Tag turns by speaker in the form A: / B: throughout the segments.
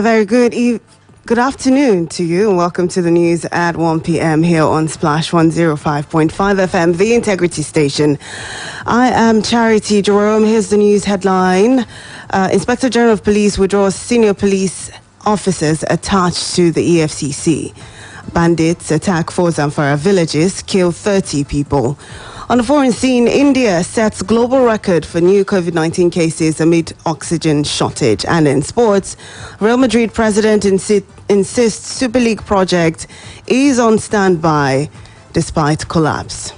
A: very good afternoon to you, and welcome to the news at 1 p.m. here on Splash 105.5 FM, the Integrity Station. I am Charity Jerome. Here's the news headline. Inspector General of Police withdraws senior police officers attached to the EFCC. Bandits attack 4 Zamfara villages, kill 30 people. On the foreign scene, India sets global record for new COVID-19 cases amid oxygen shortage. And in sports, Real Madrid president insists Super League project is on standby despite collapse.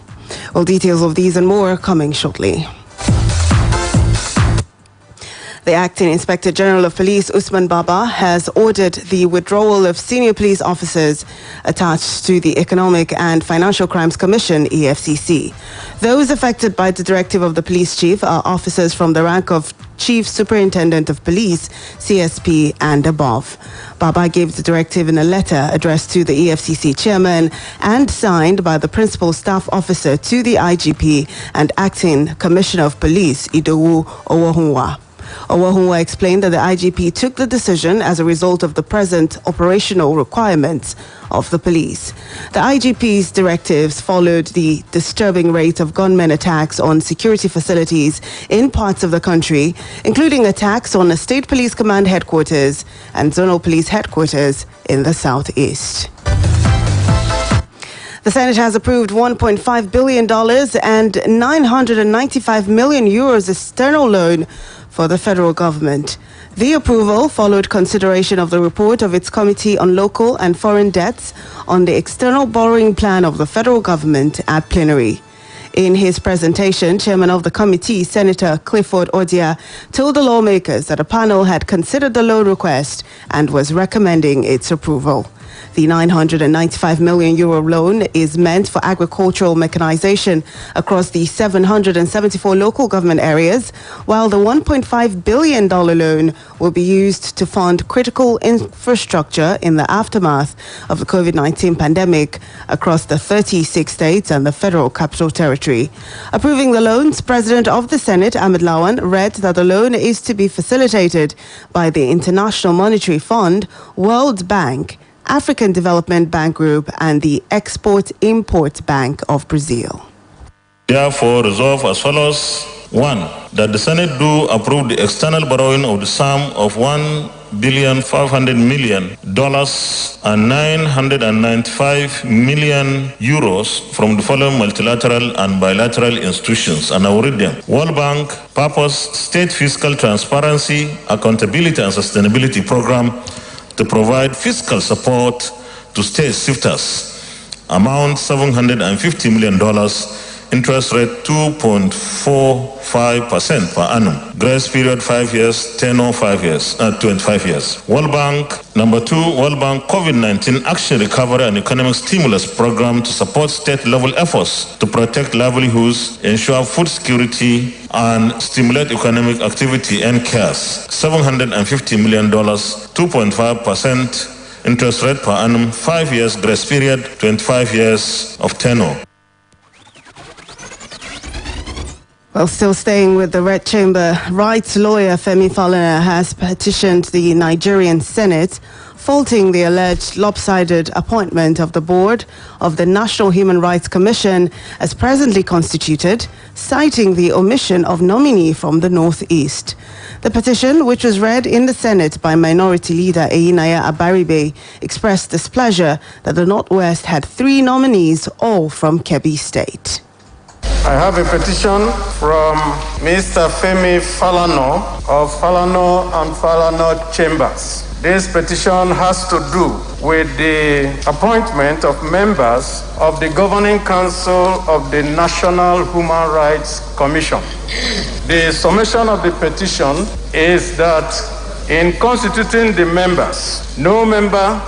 A: All details of these and more coming shortly. The Acting Inspector General of Police, Usman Baba, has ordered the withdrawal of senior police officers attached to the Economic and Financial Crimes Commission, EFCC. Those affected by the directive of the police chief are officers from the rank of Chief Superintendent of Police, CSP, and above. Baba gave the directive in a letter addressed to the EFCC chairman and signed by the principal staff officer to the IGP and Acting Commissioner of Police, Idowu Owohunwa. Owohunwa explained that the IGP took the decision as a result of the present operational requirements of the police. The IGP's directives followed the disturbing rate of gunmen attacks on security facilities in parts of the country, including attacks on the State Police Command headquarters and Zonal Police headquarters in the southeast. The Senate has approved $1.5 billion and 995 million euros external loan for the federal government. The approval followed consideration of the report of its Committee on Local and Foreign Debts on the external borrowing plan of the federal government at plenary. In his presentation, Chairman of the committee, Senator Clifford Odia, told the lawmakers that a panel had considered the loan request and was recommending its approval. The 995 million euro loan is meant for agricultural mechanization across the 774 local government areas, while the $1.5 billion loan will be used to fund critical infrastructure in the aftermath of the COVID-19 pandemic across the 36 states and the Federal Capital Territory. Approving the loans, President of the Senate, Ahmed Lawan, read that the loan is to be facilitated by the International Monetary Fund, World Bank, African Development Bank Group, and the Export-Import Bank of Brazil.
B: Therefore, resolve as follows. 1. That the Senate do approve the external borrowing of the sum of $1,500,000,000 and 995 million euros from the following multilateral and bilateral institutions. And I will read them. World Bank, Purpose, State Fiscal Transparency, Accountability and Sustainability Program, to provide fiscal support to state shifters. Amount $750 million, interest rate 2.45% per annum. Grace period 5 years, tenure 25 years. World Bank, number 2, World Bank COVID-19 Action Recovery and Economic Stimulus Program to support state-level efforts to protect livelihoods, ensure food security, and stimulate economic activity and cares. $750 million, 2.5% interest rate per annum, 5 years grace period, 25 years of tenure.
A: Well, still staying with the Red Chamber, rights lawyer Femi Falana has petitioned the Nigerian Senate, faulting the alleged lopsided appointment of the board of the National Human Rights Commission as presently constituted, citing the omission of nominee from the Northeast. The petition, which was read in the Senate by Minority Leader Eyinaya Abaribe, expressed displeasure that the Northwest had 3 nominees, all from Kebbi State.
C: I have a petition from Mr. Femi Falana of Falana and Falana Chambers. This petition has to do with the appointment of members of the Governing Council of the National Human Rights Commission. The summation of the petition is that in constituting the members, no member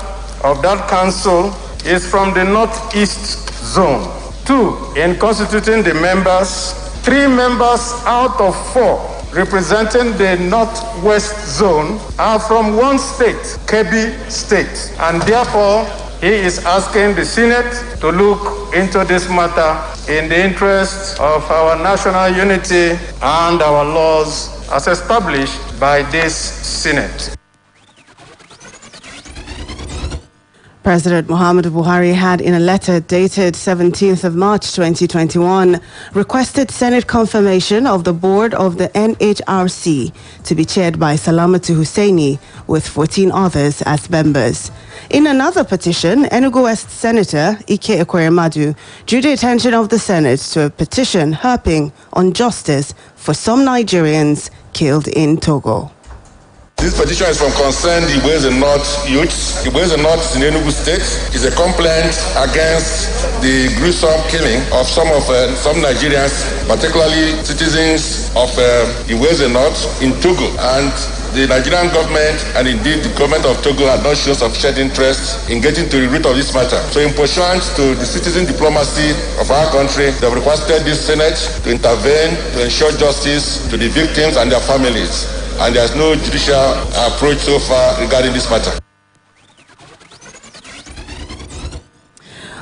C: of that council is from the Northeast Zone. 2, in constituting the members, 3 members out of 4 representing the Northwest Zone are from one state, Kebbi State, and therefore he is asking the Senate to look into this matter in the interest of our national unity and our laws as established by this Senate.
A: President Muhammadu Buhari had, in a letter dated 17th of March 2021, requested Senate confirmation of the board of the NHRC to be chaired by Salamatu Hussaini with 14 others as members. In another petition, Enugu West Senator Ike Ekweremadu drew the attention of the Senate to a petition harping on justice for some Nigerians killed in Togo.
D: This petition is from concerned Ibadan North youths. Ibadan North in Enugu State is a complaint against the gruesome killing of some Nigerians, particularly citizens of Ibadan North in Togo. And the Nigerian government and indeed the government of Togo have not shown sufficient interest in getting to the root of this matter. So in pursuant to the citizen diplomacy of our country, they have requested this Senate to intervene to ensure justice to the victims and their families. And there's no judicial approach so far regarding this matter.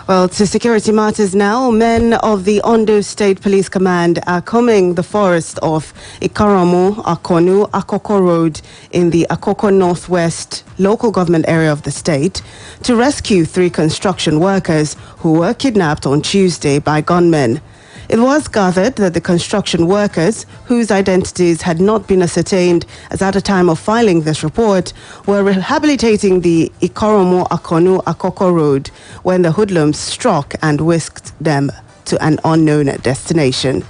A: Well, to security matters now, men of the Ondo State Police Command are combing the forest of Ikaramu, Akonu, Akoko Road in the Akoko Northwest local government area of the state to rescue 3 construction workers who were kidnapped on Tuesday by gunmen. It was gathered that the construction workers, whose identities had not been ascertained as at the time of filing this report, were rehabilitating the Ikoromo Akonu Akoko Road when the hoodlums struck and whisked them to an unknown destination.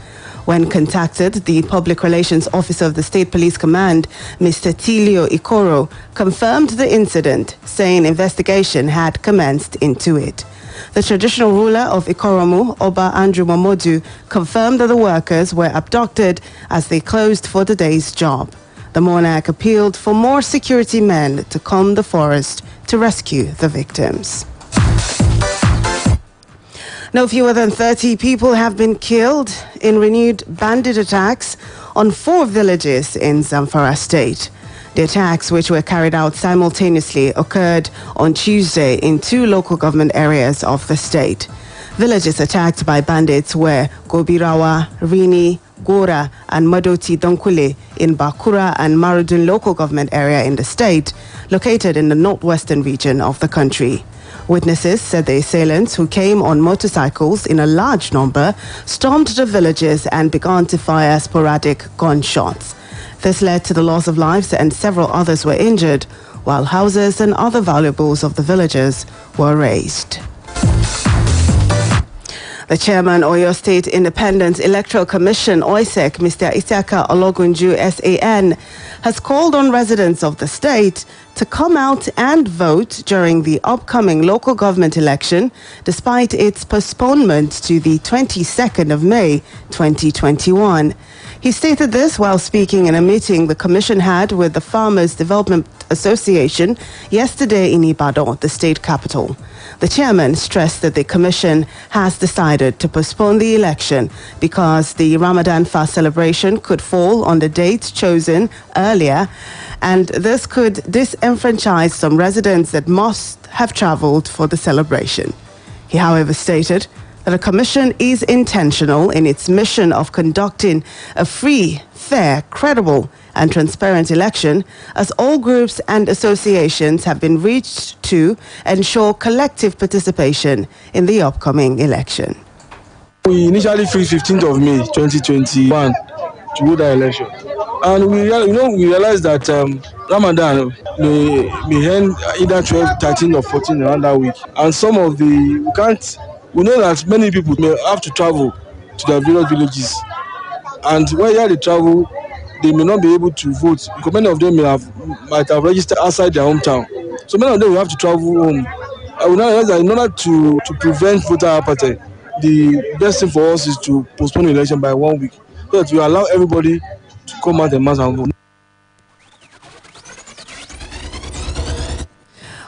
A: When contacted, the Public Relations Officer of the State Police Command, Mr. Tilio Ikoro, confirmed the incident, saying investigation had commenced into it. The traditional ruler of Ikoromu, Oba Andrew Momodu, confirmed that the workers were abducted as they closed for the day's job. The monarch appealed for more security men to comb the forest to rescue the victims. No fewer than 30 people have been killed in renewed bandit attacks on 4 villages in Zamfara State. The attacks, which were carried out simultaneously, occurred on Tuesday in 2 local government areas of the state. Villages attacked by bandits were Gobirawa, Rini, Gora, and Madoti Donkule in Bakura and Marudun local government area in the state, located in the northwestern region of the country. Witnesses said the assailants, who came on motorcycles in a large number, stormed the villages and began to fire sporadic gunshots. This led to the loss of lives and several others were injured, while houses and other valuables of the villagers were razed. The chairman of Oyo State Independent Electoral Commission, OISEC, Mr. Isaka Ologunju, SAN, has called on residents of the state to come out and vote during the upcoming local government election, despite its postponement to the 22nd of May 2021. He stated this while speaking in a meeting the commission had with the Farmers Development Association yesterday in Ibadan, the state capital. The chairman stressed that the commission has decided to postpone the election because the Ramadan fast celebration could fall on the date chosen earlier, and this could disenfranchise some residents that must have traveled for the celebration. He, however, stated that the commission is intentional in its mission of conducting a free, fair, credible, and transparent election, as all groups and associations have been reached to ensure collective participation in the upcoming election.
E: We initially fixed 15th of May 2021 to hold that election. And we realized that Ramadan may end either 12, 13, or 14 around that week. And some of we know that many people may have to travel to their various villages. And where they travel, they may not be able to vote because many of them might have registered outside their hometown. So many of them will have to travel home. I will now realize that in order to prevent voter apathy, the best thing for us is to postpone the election by 1 week so that we allow everybody to come out and mass and vote.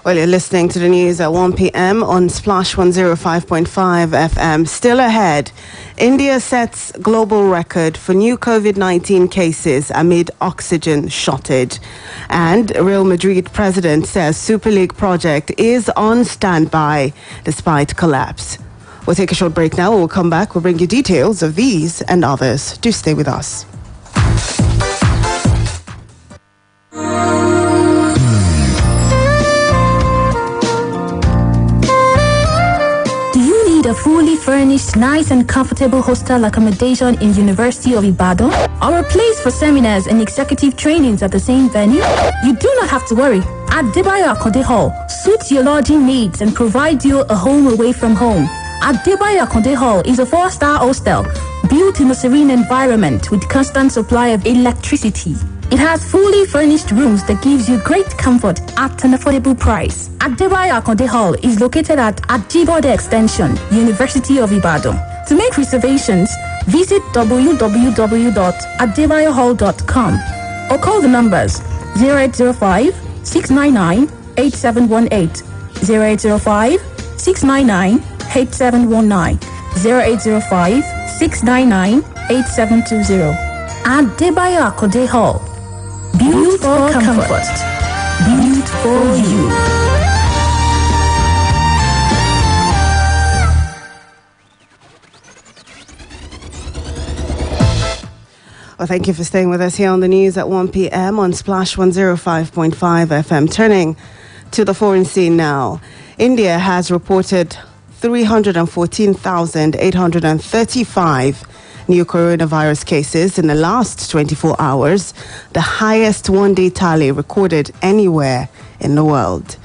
A: Well, you're listening to the news at 1 p.m. on Splash 105.5 FM. Still ahead, India sets global record for new COVID-19 cases amid oxygen shortage. And Real Madrid president says Super League project is on standby despite collapse. We'll take a short break now. We'll come back. We'll bring you details of these and others. Do stay with us.
F: furnished, nice and comfortable hostel accommodation in University of Ibadan, or a place for seminars and executive trainings at the same venue? You do not have to worry. Adebayo Akonde Hall suits your lodging needs and provides you a home away from home. Adebayo Akonde Hall is a 4-star hostel built in a serene environment with constant supply of electricity. It has fully furnished rooms that gives you great comfort at an affordable price. Adebayo Akonde Hall is located at Ajibode Extension, University of Ibadan. To make reservations, visit www.adebayohall.com or call the numbers 0805 699 8718, 0805 699 8719, 0805 699 8720. Adebayo Akonde Hall. Built for comfort. Built for you.
A: Well, thank you for staying with us here on the news at 1 p.m. on Splash 105.5 FM. Turning to the foreign scene now. India has reported 314,835 new coronavirus cases in the last 24 hours, the highest one-day tally recorded anywhere in the world.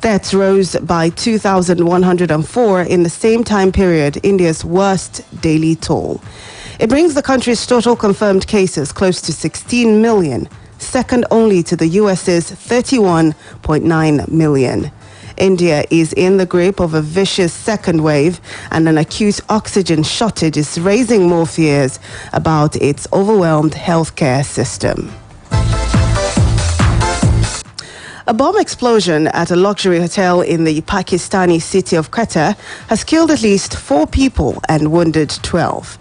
A: Deaths rose by 2,104 in the same time period, India's worst daily toll. It brings the country's total confirmed cases close to 16 million, second only to the US's 31.9 million. India is in the grip of a vicious second wave, and an acute oxygen shortage is raising more fears about its overwhelmed healthcare system. A bomb explosion at a luxury hotel in the Pakistani city of Quetta has killed at least 4 people and wounded 12.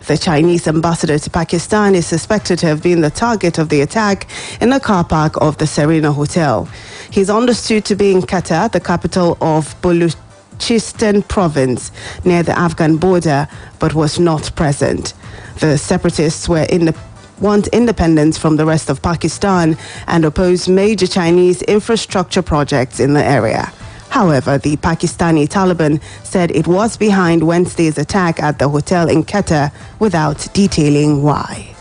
A: The Chinese ambassador to Pakistan is suspected to have been the target of the attack in the car park of the Serena Hotel. He's understood to be in Quetta, the capital of Baluchistan province, near the Afghan border, but was not present. The separatists want independence from the rest of Pakistan and oppose major Chinese infrastructure projects in the area. However, the Pakistani Taliban said it was behind Wednesday's attack at the hotel in Quetta without detailing why.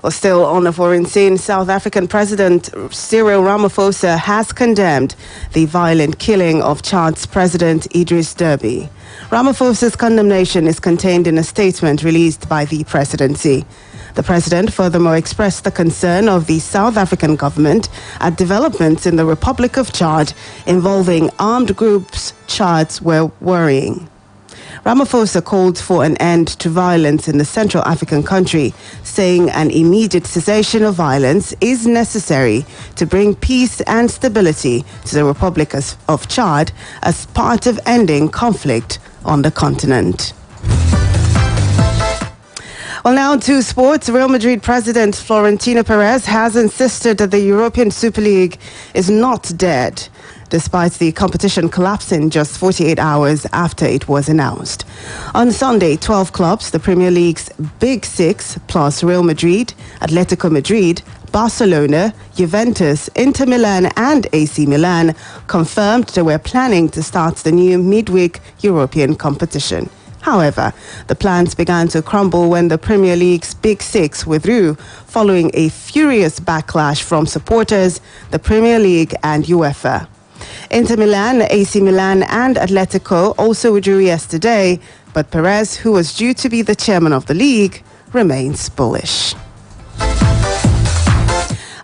A: Well, still on the foreign scene, South African President Cyril Ramaphosa has condemned the violent killing of Chad's President Idris Deby. Ramaphosa's condemnation is contained in a statement released by the presidency. The president furthermore expressed the concern of the South African government at developments in the Republic of Chad involving armed groups Chads were worrying. Ramaphosa called for an end to violence in the Central African country, saying an immediate cessation of violence is necessary to bring peace and stability to the Republic of Chad as part of ending conflict on the continent. Well, now to sports. Real Madrid president Florentino Perez has insisted that the European Super League is not dead, despite the competition collapsing just 48 hours after it was announced. On Sunday, 12 clubs, the Premier League's Big Six, plus Real Madrid, Atletico Madrid, Barcelona, Juventus, Inter Milan and AC Milan, confirmed they were planning to start the new midweek European competition. However, the plans began to crumble when the Premier League's Big Six withdrew, following a furious backlash from supporters, the Premier League and UEFA. Inter Milan, AC Milan and Atletico also withdrew yesterday, but Perez, who was due to be the chairman of the league, remains bullish.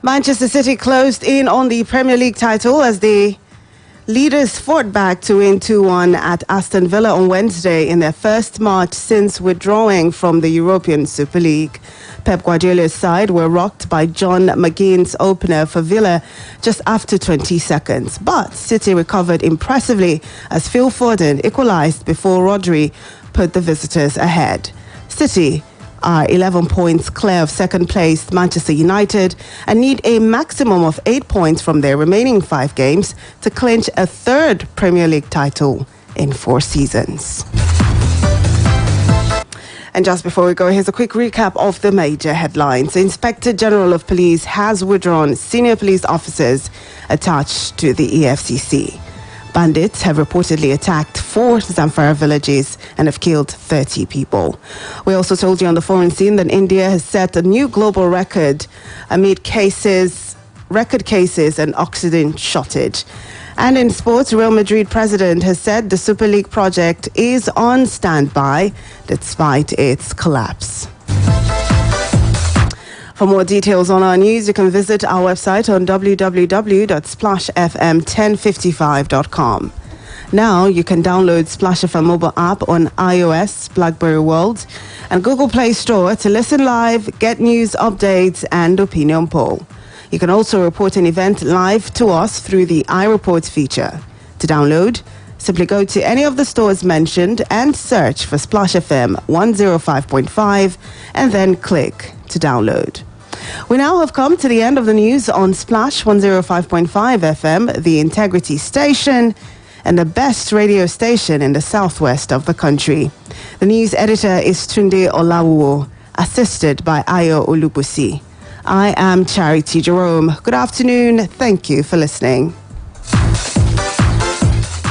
A: Manchester City closed in on the Premier League title as the leaders fought back to win 2-1 at Aston Villa on Wednesday in their first match since withdrawing from the European Super League. Pep Guardiola's side were rocked by John McGinn's opener for Villa just after 20 seconds. But City recovered impressively as Phil Foden equalised before Rodri put the visitors ahead. City are 11 points clear of second-placed Manchester United and need a maximum of 8 points from their remaining 5 games to clinch a third Premier League title in 4 seasons. And just before we go, here's a quick recap of the major headlines. The Inspector General of Police has withdrawn senior police officers attached to the EFCC. Bandits have reportedly attacked 4 Zamfara villages and have killed 30 people. We also told you on the foreign scene that India has set a new global record amid record cases and oxygen shortage. And in sports, Real Madrid president has said the Super League project is on standby despite its collapse. For more details on our news, you can visit our website on www.splashfm1055.com. Now you can download Splash FM mobile app on iOS, BlackBerry World, and Google Play Store to listen live, get news updates, and opinion poll. You can also report an event live to us through the iReport feature. To download, simply go to any of the stores mentioned and search for Splash FM 105.5 and then click to download. We now have come to the end of the news on Splash 105.5 FM, the Integrity Station, and the best radio station in the southwest of the country. The news editor is Tunde Olawuwo, assisted by Ayo Olubusi. I am Charity Jerome. Good afternoon. Thank you for listening.